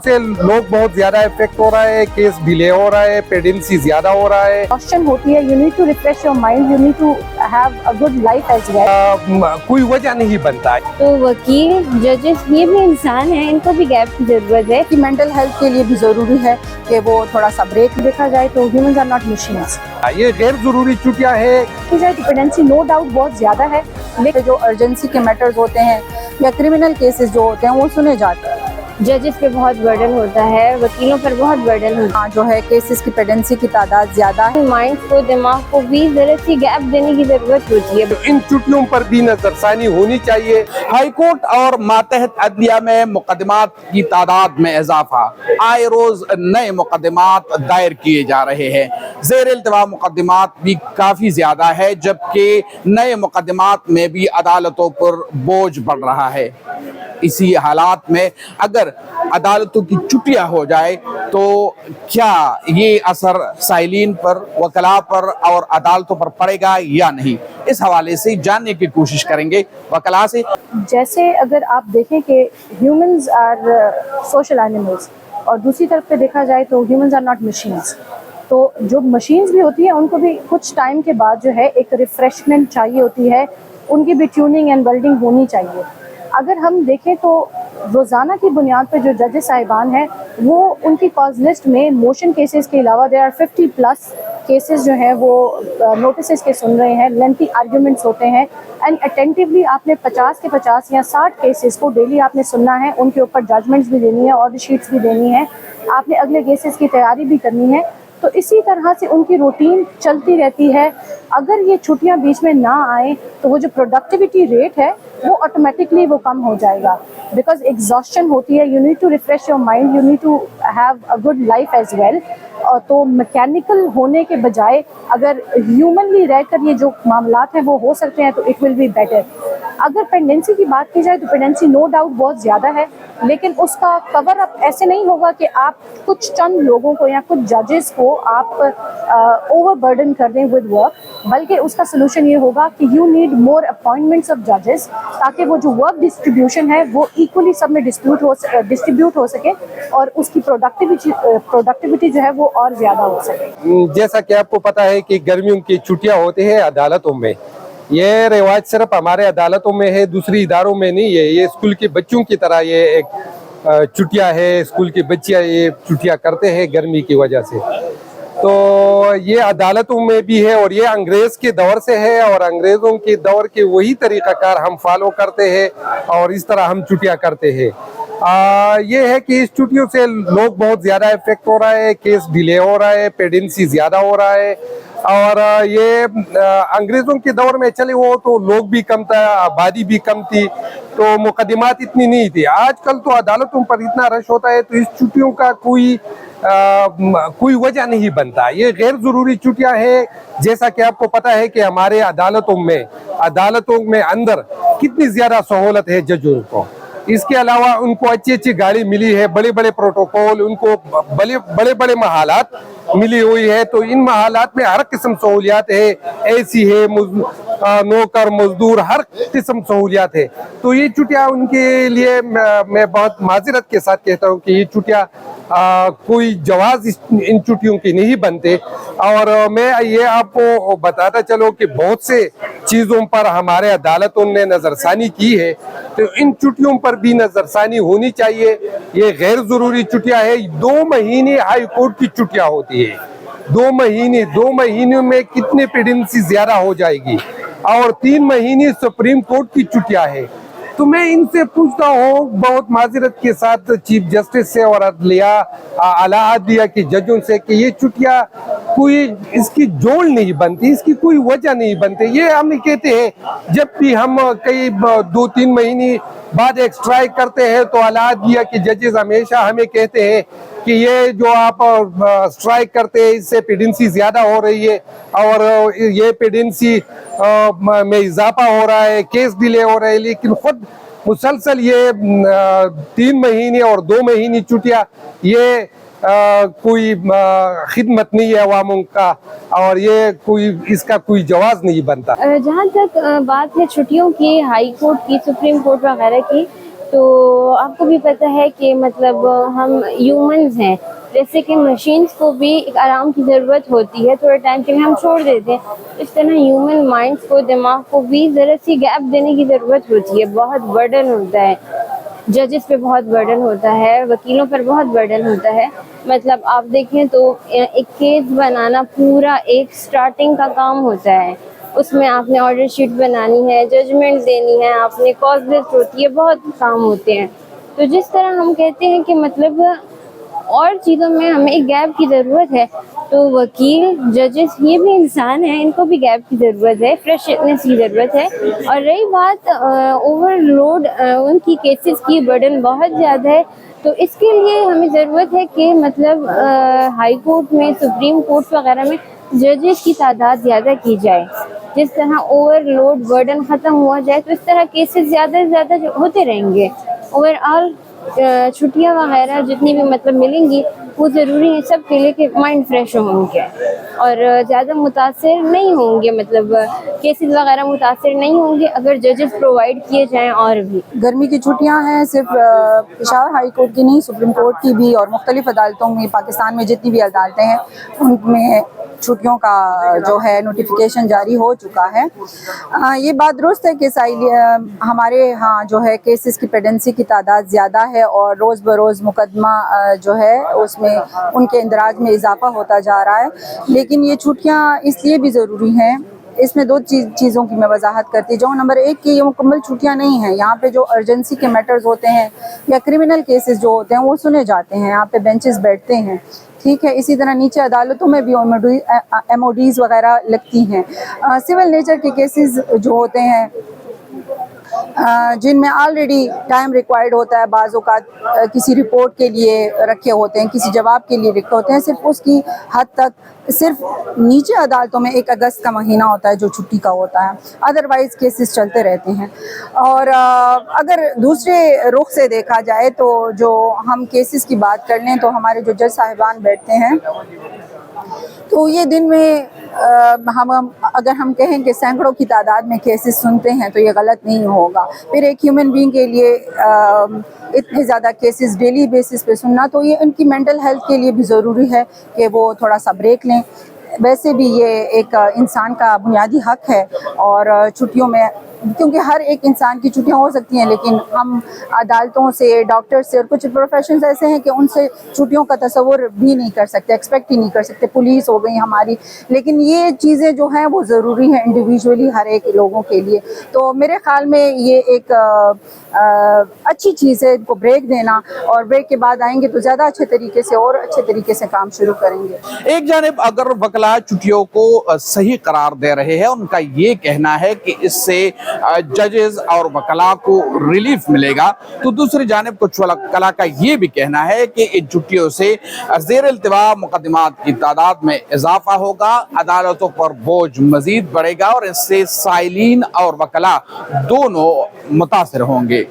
से लोग बहुत ज्यादा इफेक्ट हो रहा है, केस डिले हो रहा है, पेडेंसी ज्यादा हो रहा है। Exhaustion होती है, you need to refresh your mind, you need to have a good life as well. कोई वजह नहीं बनता है। तो वकील, जजेस ये भी इंसान हैं, इनको भी गैप की जरूरत है। कि मेंटल हेल्थ के लिए भी जरूरी है कि वो थोड़ा सा ब्रेक देखा जाए तो ह्यूमंस आर नॉट मशीन्स। ये गैर जरूरी छुट्टियां है। डिपेंडेंसी नो डाउट बहुत ज्यादा है, लेकिन जो अर्जेंसी के मैटर्स होते हैं या क्रिमिनल केसेस जो होते हैं वो सुने जाते हैं। जजेस पे बहुत बर्डन होता है, वकीलों पर बहुत बर्डन होता हाँ, जो है केसेस की पेडेंसी की तादाद ज्यादा है। है। माइंड को, दिमाग को भी जरा सी गैप देने की जरूरत होती है। इन छुट्टियों पर भी नजरसानी होनी चाहिए। हाई कोर्ट और मातहत अदलिया में मुकदमात की तादाद में इजाफा, आए रोज नए मुकदमात दायर किए जा रहे हैं। ज़ेर इल्तिवा मुकदमात भी काफ़ी ज़्यादा है, जबकि नए मुकदमात में भी अदालतों पर बोझ बढ़ रहा है। इसी हालात में अगर अदालतों की छुट्टियां हो जाए तो क्या ये असर साइलिन पर, वकला पर और अदालतों पर पड़ेगा या नहीं, इस हवाले से जानने की कोशिश करेंगे वकला से। जैसे अगर आप देखें कि ह्यूमंस आर सोशल एनिमल्स और दूसरी तरफ पे देखा जाए तो ह्यूमंस आर नॉट मशीन्स, तो जो मशीन्स भी होती हैं उनको भी कुछ टाइम के बाद जो है एक रिफ्रेशमेंट चाहिए होती है, उनकी भी ट्यूनिंग एंड वेल्डिंग होनी चाहिए। अगर हम देखें तो रोज़ाना की बुनियाद पर जो जजेस साहिबान हैं वो उनकी कॉज लिस्ट में मोशन केसेस के अलावा देयर आर 50+ केसेस जो हैं वो नोटिस के सुन रहे हैं, लेंथी आर्ग्यूमेंट्स होते हैं एंड अटेंटिवली आपने 50 के 50 या 60 केसेस को डेली आपने सुनना है, उनके ऊपर जजमेंट्स भी देनी है, ऑर्डर शीट्स भी देनी है, आपने अगले केसेस की तैयारी भी करनी है। तो इसी तरह से उनकी रूटीन चलती रहती है। अगर ये छुट्टियां बीच में ना आए तो वो जो प्रोडक्टिविटी रेट है वो ऑटोमेटिकली वो कम हो जाएगा, बिकॉज एग्जॉस्शन होती है। You need to refresh your mind, you need to have a good life as well. तो मैकेनिकल होने के बजाय अगर ह्यूमनली रहकर ये जो मामलात हैं वो हो सकते हैं तो इट विल बी बेटर। अगर पेंडेंसी की बात की जाए तो पेंडेंसी नो डाउट बहुत ज़्यादा है, लेकिन उसका कवर अप ऐसे नहीं होगा कि आप कुछ चंद लोगों को या कुछ जजेस को आप ओवर बर्डन कर दें विद वर्क, बल्कि उसका सोल्यूशन ये होगा कि you need more appointments of जजेस, ताकि वो जो वर्क डिस्ट्रीब्यूशन है वो इक्वली सब में डिस्ट्रीब्यूट हो सके और उसकी प्रोडक्टिविटी जो है वो और ज़्यादा हो सके। जैसा कि आपको पता है कि गर्मियों की छुट्टियां होती है अदालतों में। ये रिवाज सिर्फ हमारे अदालतों में है, दूसरी इदारों में नहीं है। ये स्कूल के बच्चों की तरह ये एक छुट्टियां है, स्कूल की बच्चियां ये छुट्टियां करते हैं गर्मी की वजह से। तो ये अदालतों में भी है और ये अंग्रेज के दौर से है और अंग्रेजों के दौर के वही तरीक़ाकार हम फॉलो करते हैं और इस तरह हम छुट्टियां करते हैं। ये है कि इस छुट्टियों से लोग बहुत ज़्यादा इफेक्ट हो रहा है, केस डिले हो रहा है, पेडेंसी ज़्यादा हो रहा है। और ये अंग्रेज़ों के दौर में चले वो तो लोग भी कम था, आबादी भी कम थी, तो मुकदमात इतनी नहीं थी। आजकल तो अदालतों पर इतना रश होता है तो इस छुट्टियों का कोई वजह नहीं बनता। ये गैर ज़रूरी छुट्टियां हैं। जैसा कि आपको पता है कि हमारे अदालतों में अंदर कितनी ज़्यादा सहूलत है जजों को। इसके अलावा उनको अच्छी अच्छी गाड़ी मिली है, बड़े बड़े प्रोटोकॉल, उनको बड़े बड़े महालात मिली हुई है। तो इन महालात में हर किस्म सहूलियात है, एसी है, नौकर मजदूर, हर किस्म सहूलियात है। तो ये छुट्टियां उनके लिए मैं बहुत माजरत के साथ कहता हूँ कि ये छुट्टियां कोई जवाज इन छुट्टियों की नहीं बनते। और मैं ये आपको बताता चलो कि बहुत से चीज़ों पर हमारे अदालतों ने नज़रसानी की है, तो इन छुट्टियों पर भी नज़रसानी होनी चाहिए। ये गैर ज़रूरी छुट्टियां है। 2 महीने हाई कोर्ट की छुट्टियां होती है। 2 महीने में कितने पेडेंसी ज़्यादा हो जाएगी और 3 महीने सुप्रीम कोर्ट की छुट्टियां है। तो मैं इनसे पूछता हूँ बहुत माजरत के साथ चीफ जस्टिस से और आला अदलिया के जजों से कि ये छुट्टियां कोई इसकी जोड़ नहीं बनती, इसकी कोई वजह नहीं बनती। ये हम कहते हैं जब भी हम कई 2-3 महीने बाद एक स्ट्राइक करते हैं तो आला अदलिया के जजेस हमेशा हमें कहते हैं कि ये जो आप स्ट्राइक करते हैं इससे पेडेंसी ज़्यादा हो रही है और ये पेडेंसी में इजाफा हो रहा है, केस डिले हो रहा है। लेकिन खुद मुसलसल ये 3 महीने और 2 महीने छुट्टियां ये कोई खिदमत नहीं है अवामों का और ये इसका कोई जवाब नहीं बनता। जहाँ तक बात है छुट्टियों की, हाई कोर्ट की, सुप्रीम कोर्ट वगैरह की, تو آپ کو بھی پتہ ہے کہ مطلب ہم ہیومنز ہیں، جیسے کہ مشینز کو بھی ایک آرام کی ضرورت ہوتی ہے، تھوڑے ٹائم کے لیے ہم چھوڑ دیتے ہیں، اس طرح ہیومن مائنڈس کو، دماغ کو بھی ذرا سی گیپ دینے کی ضرورت ہوتی ہے. بہت برڈن ہوتا ہے، ججز پہ بہت برڈن ہوتا ہے، وکیلوں پر بہت برڈن ہوتا ہے. مطلب آپ دیکھیں تو ایک کیس بنانا پورا ایک سٹارٹنگ کا کام ہوتا ہے. اس میں آپ نے آرڈر شیٹ بنانی ہے، ججمنٹ دینی ہے، آپ نے کاز لسٹ ہوتی ہے، بہت کام ہوتے ہیں. تو جس طرح ہم کہتے ہیں کہ مطلب اور چیزوں میں ہمیں ایک گیپ کی ضرورت ہے، تو وکیل، ججز یہ بھی انسان ہیں، ان کو بھی گیپ کی ضرورت ہے، فریشنس کی ضرورت ہے. اور رہی بات اوور لوڈ ان کی کیسز کی، برڈن بہت زیادہ ہے، تو اس کے لیے ہمیں ضرورت ہے کہ مطلب ہائی کورٹ میں، سپریم کورٹ وغیرہ میں ججز کی تعداد زیادہ کی جائے. جس طرح اوور لوڈ برڈن ختم ہوا جائے تو اس طرح کیسز زیادہ سے زیادہ ہوتے رہیں گے. اوور آل چھٹیاں وغیرہ جتنی بھی مطلب ملیں گی وہ ضروری ہے سب کے لیے کہ مائنڈ فریش ہوں گے اور زیادہ متاثر نہیں ہوں گے، مطلب کیسز وغیرہ متاثر نہیں ہوں گے اگر ججز پرووائڈ کیے جائیں. اور بھی گرمی کی چھٹیاں ہیں، صرف پشاور ہائی کورٹ کی نہیں، سپریم کورٹ کی بھی اور مختلف عدالتوں میں، پاکستان میں جتنی بھی عدالتیں ہیں ان میں چھٹیوں کا جو ہے نوٹیفیکیشن جاری ہو چکا ہے. یہ بات درست ہے کہ ہمارے ہاں جو ہے کیسز کی پیڈنسی کی تعداد زیادہ ہے اور روز بروز مقدمہ جو ہے اس میں ان کے اندراج میں اضافہ ہوتا جا رہا ہے. لیکن یہ چھٹیاں اس لیے بھی ضروری ہیں، اس میں دو چیزوں کی میں وضاحت کرتی جاؤں. نمبر ایک کہ یہ مکمل چھٹیاں نہیں ہیں، یہاں پہ جو ارجنسی کے میٹرز ہوتے ہیں یا کرمنل کیسز جو ہوتے ہیں وہ سنے جاتے ہیں، یہاں پہ بینچز بیٹھتے ہیں، ٹھیک ہے. اسی طرح نیچے عدالتوں میں بھی ایم او ڈیز وغیرہ لگتی ہیں. سول نیچر کے کیسز جو ہوتے ہیں جن میں آلریڈی ٹائم ریکوائرڈ ہوتا ہے، بعض اوقات کسی رپورٹ کے لیے رکھے ہوتے ہیں، کسی جواب کے لیے رکھے ہوتے ہیں، صرف اس کی حد تک صرف نیچے عدالتوں میں 1 اگست کا مہینہ ہوتا ہے جو چھٹی کا ہوتا ہے، ادروائز کیسز چلتے رہتے ہیں. اور اگر دوسرے رخ سے دیکھا جائے تو جو ہم کیسز کی بات کر لیں تو ہمارے جو جج صاحبان بیٹھتے ہیں تو یہ دن میں اگر ہم کہیں کہ سینکڑوں کی تعداد میں کیسز سنتے ہیں تو یہ غلط نہیں ہوگا. پھر ایک ہیومن بینگ کے لیے اتنے زیادہ کیسز ڈیلی بیسس پہ سننا، تو یہ ان کی مینٹل ہیلتھ کے لیے بھی ضروری ہے کہ وہ تھوڑا سا بریک لیں. ویسے بھی یہ ایک انسان کا بنیادی حق ہے اور چھٹیوں میں، کیونکہ ہر ایک انسان کی چھٹیاں ہو سکتی ہیں لیکن ہم عدالتوں سے، ڈاکٹر سے اور کچھ پروفیشنز ایسے ہیں کہ ان سے چھٹیوں کا تصور بھی نہیں کر سکتے، ایکسپیکٹ ہی نہیں کر سکتے. پولیس ہو گئی ہماری، لیکن یہ چیزیں جو ہیں وہ ضروری ہیں انڈیویجولی ہر ایک لوگوں کے لیے. تو میرے خیال میں یہ ایک اچھی چیز ہے ان کو بریک دینا، اور بریک کے بعد آئیں گے تو زیادہ اچھے طریقے سے اور اچھے طریقے سے کام شروع کریں گے. ایک جانب اگر وکلا چھٹیوں کو صحیح قرار دے رہے ہیں، ان کا یہ کہنا ہے کہ اس سے ججز اور وکلا کو ریلیف ملے گا، تو دوسری جانب کچھ وکلا کا یہ بھی کہنا ہے کہ ان چھٹیوں سے زیر التواء مقدمات کی تعداد میں اضافہ ہوگا، عدالتوں پر بوجھ مزید بڑھے گا اور اس سے سائلین اور وکلا دونوں متاثر ہوں گے.